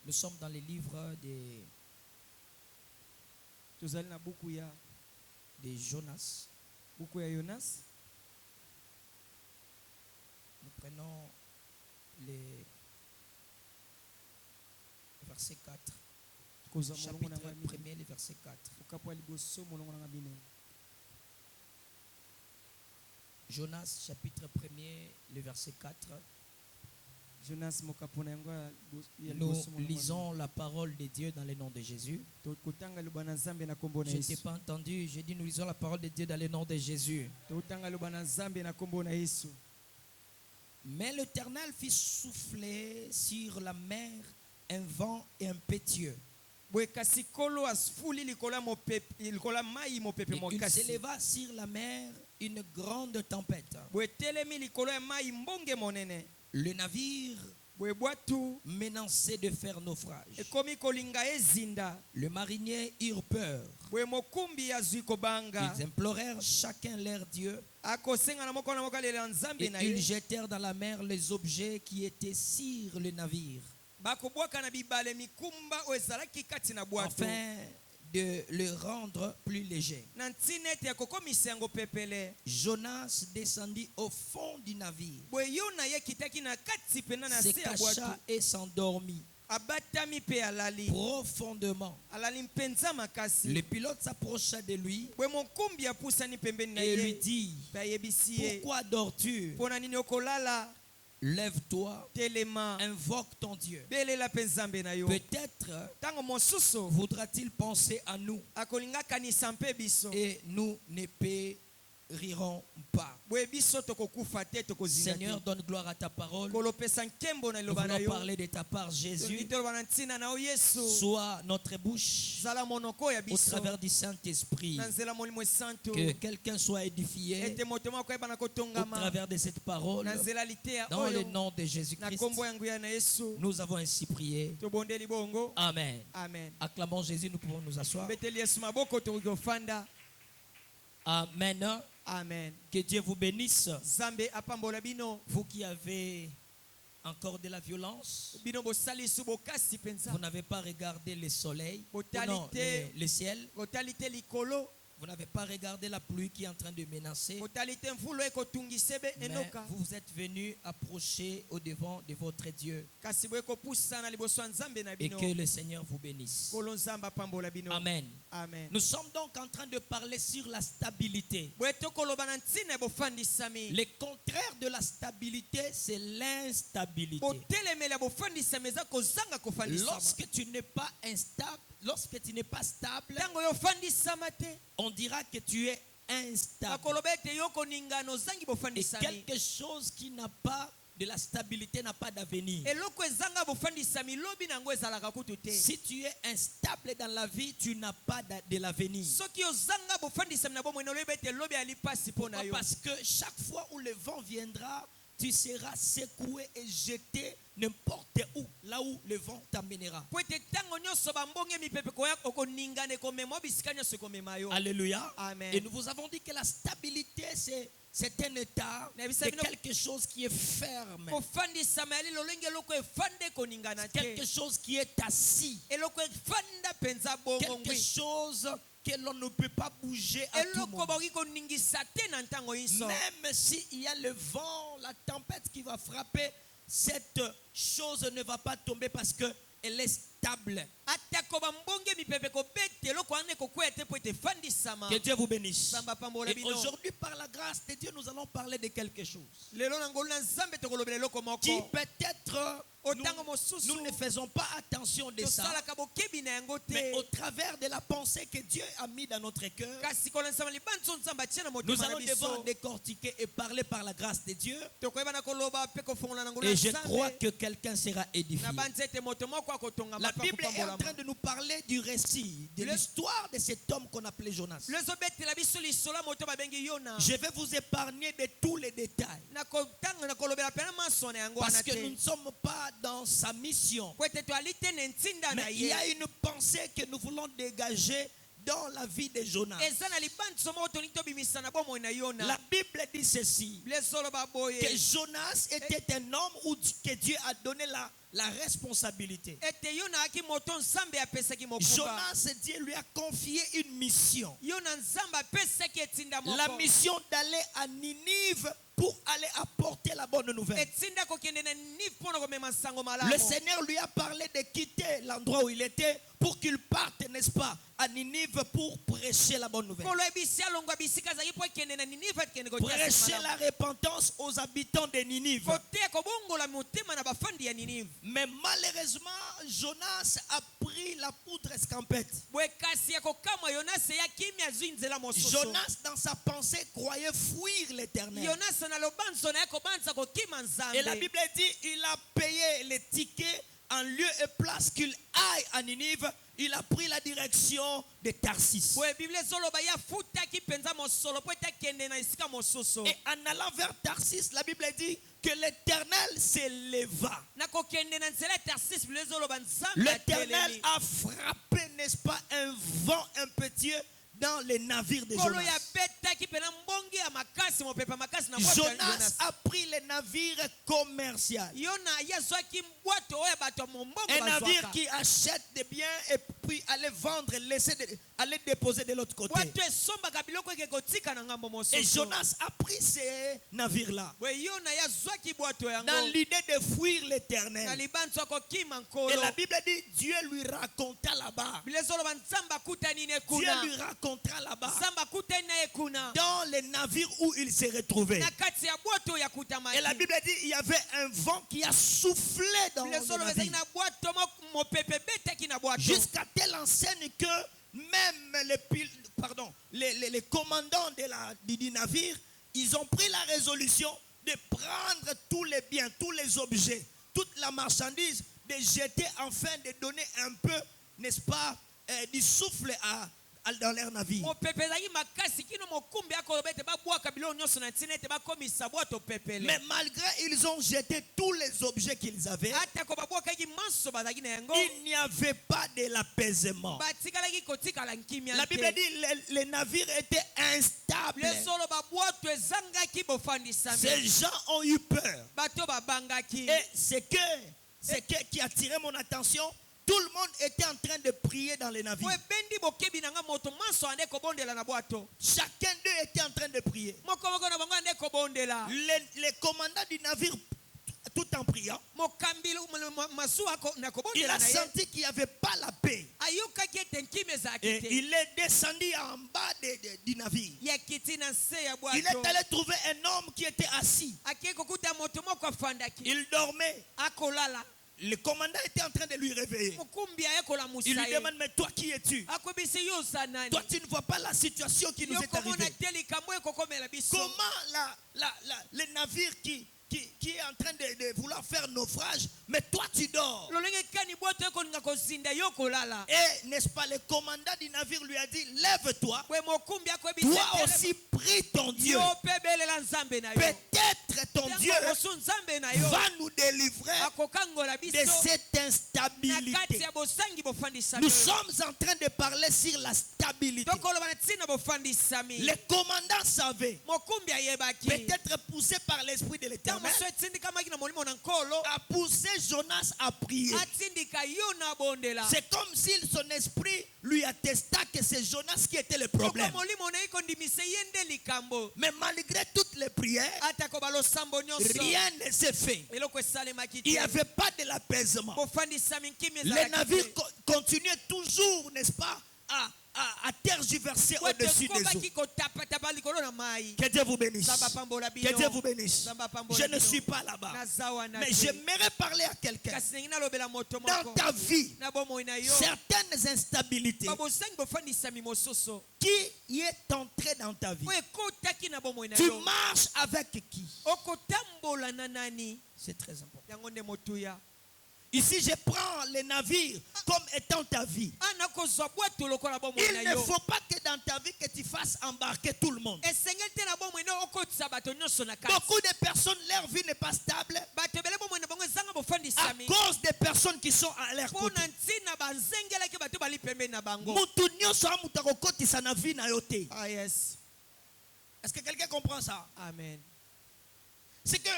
Nous sommes dans les livres de Jonas. Nous prenons les versets 4. Chapitre 1er, le verset 4. Jonas, chapitre 1er, le verset 4. Nous lisons la parole de Dieu dans le nom de Jésus. Je ne t'ai pas entendu. J'ai dit nous lisons la parole de Dieu dans le nom de Jésus. Mais l'Éternel fit souffler sur la mer un vent impétueux. Et il s'éleva sur la mer une grande tempête. Le navire menaçait de faire naufrage. Les mariniers eurent peur. Ils implorèrent chacun leur Dieu. Et ils jetèrent dans la mer les objets qui étaient sur le navire, afin de le rendre plus léger. Jonas descendit au fond du navire, se cacha et s'endormit profondément. Le pilote s'approcha de lui et lui dit: pourquoi dors-tu? Lève-toi, invoque ton Dieu. Peut-être voudra-t-il penser à nous et nous ne périrons pas. Seigneur, donne gloire à ta parole. Nous voulons parler de ta part, Jésus. Sois notre bouche au travers du Saint-Esprit. Que quelqu'un soit édifié au travers de cette parole. Dans le nom de Jésus-Christ, nous avons ainsi prié. Amen. Acclamons Jésus, nous pouvons nous asseoir. Amen. Amen. Que Dieu vous bénisse. Vous qui avez encore de la violence, vous n'avez pas regardé le soleil, non, le ciel. Vous n'avez pas regardé la pluie qui est en train de menacer. Mais vous êtes venus approcher au devant de votre Dieu. Et que le Seigneur vous bénisse. Amen. Amen. Nous sommes donc en train de parler sur la stabilité. Le contraire de la stabilité, c'est l'instabilité. Lorsque tu n'es pas instable, lorsque tu n'es pas stable, on dira que tu es instable. Et quelque chose qui n'a pas de la stabilité n'a pas d'avenir. Si tu es instable dans la vie, tu n'as pas de l'avenir. Pourquoi? Parce que chaque fois où le vent viendra, tu seras secoué et jeté n'importe où, là où le vent t'amènera. Alléluia. Amen. Et nous vous avons dit que la stabilité, c'est un état, c'est quelque chose qui est ferme, quelque chose qui est assis, quelque chose que l'on ne peut pas bouger à tout moment. Même s'il y a le vent, la tempête qui va frapper, cette chose ne va pas tomber parce qu'elle est stable. Que Dieu vous bénisse. Et aujourd'hui, par la grâce de Dieu, nous allons parler de quelque chose qui peut-être nous ne faisons pas attention de ça, mais au travers de la pensée que Dieu a mis dans notre cœur, nous allons devoir décortiquer et parler par la grâce de Dieu. Et je crois que quelqu'un sera édifié. La Bible est en train de nous parler du récit, de l'histoire de cet homme qu'on appelait Jonas. Je vais vous épargner de tous les détails, parce que nous ne sommes pas dans sa mission. Mais il y a une pensée que nous voulons dégager dans la vie de Jonas. La Bible dit ceci, que Jonas était un homme que Dieu a donné la responsabilité. Jonas, Dieu lui a confié une mission. La mission d'aller à Ninive pour aller apporter la bonne nouvelle. Le Seigneur lui a parlé de quitter l'endroit où il était pour qu'il parte, n'est-ce pas, à Ninive pour prêcher la bonne nouvelle. Prêcher la repentance aux habitants de Ninive. Mais malheureusement, Jonas a pris la poudre escampette. Jonas, dans sa pensée, croyait fuir l'Éternel. Et la Bible dit il a payé les tickets en lieu et place qu'il aille à Ninive. Il a pris la direction de Tarsis. Et en allant vers Tarsis, la Bible dit que l'Éternel s'éleva. L'Éternel a frappé, n'est-ce pas, un vent impétueux dans les navires de Jonas. Jonas a pris les navires commerciaux. Un navire qui achète des biens et puis aller vendre, aller déposer de l'autre côté. Et Jonas a pris ces navires-là dans l'idée de fuir l'Éternel. Et la Bible dit Dieu lui raconta là-bas. Dieu lui racontera là-bas dans les navires où il s'est retrouvé. Et la Bible dit il y avait un vent qui a soufflé dans le navire jusqu'à telle enseigne que même les commandants du navire, ils ont pris la résolution de prendre tous les biens, tous les objets, toute la marchandise, de jeter afin de donner un peu, n'est-ce pas, du souffle dans leur navire. Mais malgré ils ont jeté tous les objets qu'ils avaient, il n'y avait pas de l'apaisement. La Bible dit les navires étaient instables. Ces gens ont eu peur. Et c'est qui a attiré mon attention. Tout le monde était en train de prier dans les navires. Chacun d'eux était en train de prier. Les commandants du navire, tout en priant, il a senti qu'il n'y avait pas la paix. Et il est descendu en bas du navire. Il est allé trouver un homme qui était assis. Il dormait. Le commandant était en train de lui réveiller. Il lui demande, mais toi qui es-tu? Toi tu ne vois pas la situation qui nous est arrivée. Comment le navire qui est en train de vouloir faire naufrage, mais toi tu dors. Et n'est-ce pas, le commandant du navire lui a dit, lève-toi. Toi aussi prie ton Dieu. Peut-être ton Dieu va nous délivrer de cette instabilité. Nous sommes en train de parler sur la stabilité. Le commandant savait, peut-être poussé par l'esprit de l'Éternel, a poussé Jonas à prier. C'est comme si son esprit lui attesta que c'est Jonas qui était le problème. Mais malgré toutes les prières, rien ne s'est fait. Il n'y avait pas de l'apaisement. Les navires continuaient toujours, n'est-ce pas, à tergiverser au-dessus des eaux. Que Dieu vous bénisse. Que Dieu vous bénisse. Je ne suis pas là-bas, mais j'aimerais parler à quelqu'un. Dans ta vie, certaines instabilités qui est entré dans ta vie, tu marches avec qui? C'est très important. Ici, je prends les navires comme étant ta vie. Il ne faut pas que dans ta vie que tu fasses embarquer tout le monde. Beaucoup de personnes, leur vie n'est pas stable à cause des personnes qui sont à leur côté. Est-ce que quelqu'un comprend ça? Amen. C'est que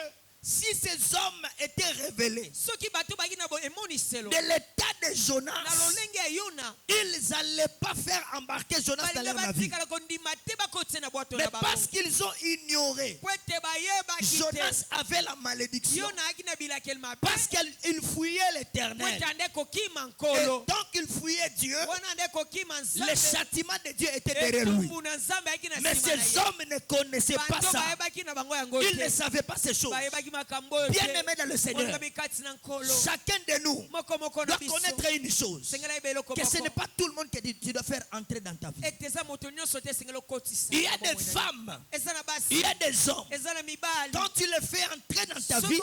si ces hommes étaient révélés de l'état de Jonas, ils n'allaient pas faire embarquer Jonas dans leur navire. Mais parce qu'ils ont ignoré, Jonas avait la malédiction. Parce qu'il fouillait l'Éternel. Et tant qu'il fouillait Dieu, le châtiment de Dieu était derrière lui. Mais ces hommes ne connaissaient pas ça. Ils ne savaient pas ces choses. Bien aimé dans le Seigneur, chacun de nous doit connaître une chose, que ce n'est pas tout le monde que tu dois faire entrer dans ta vie. Il y a des femmes, il y a des hommes, quand tu les fais entrer dans ta vie,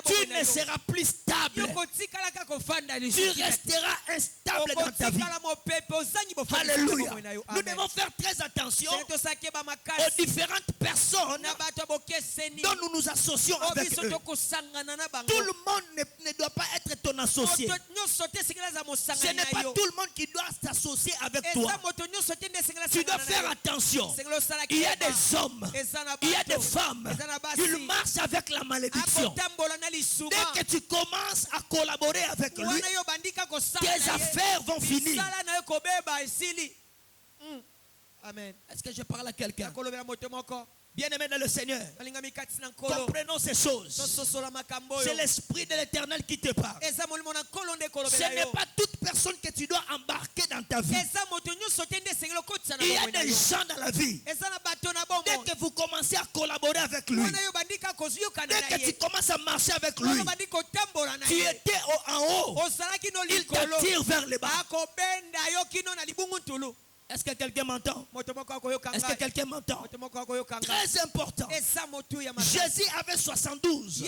tu ne seras plus stable. Tu resteras instable dans ta vie. Alléluia. Nous devons faire très attention aux différentes personnes dont nous nous associons avec eux. Tout le monde ne doit pas être ton associé. Ce n'est pas tout le monde qui doit s'associer avec toi. Tu dois faire attention. Il y a des hommes, il y a des femmes, ils marchent avec la malédiction. Dès que tu commences à collaborer avec lui, tes affaires vont finir. Amen. Est-ce que je parle à quelqu'un? Bien-aimé dans le Seigneur, comprenons ces choses. C'est l'Esprit de l'Éternel qui te parle. Ce n'est pas toute personne que tu dois embarquer dans ta vie. Il y a des gens dans la vie. Dès que vous commencez à collaborer avec lui, dès que tu commences à marcher avec lui, tu étais en haut, il t'attire vers le bas. Est-ce que quelqu'un m'entend? Est-ce que quelqu'un m'entend? Très important. Jésus avait 72.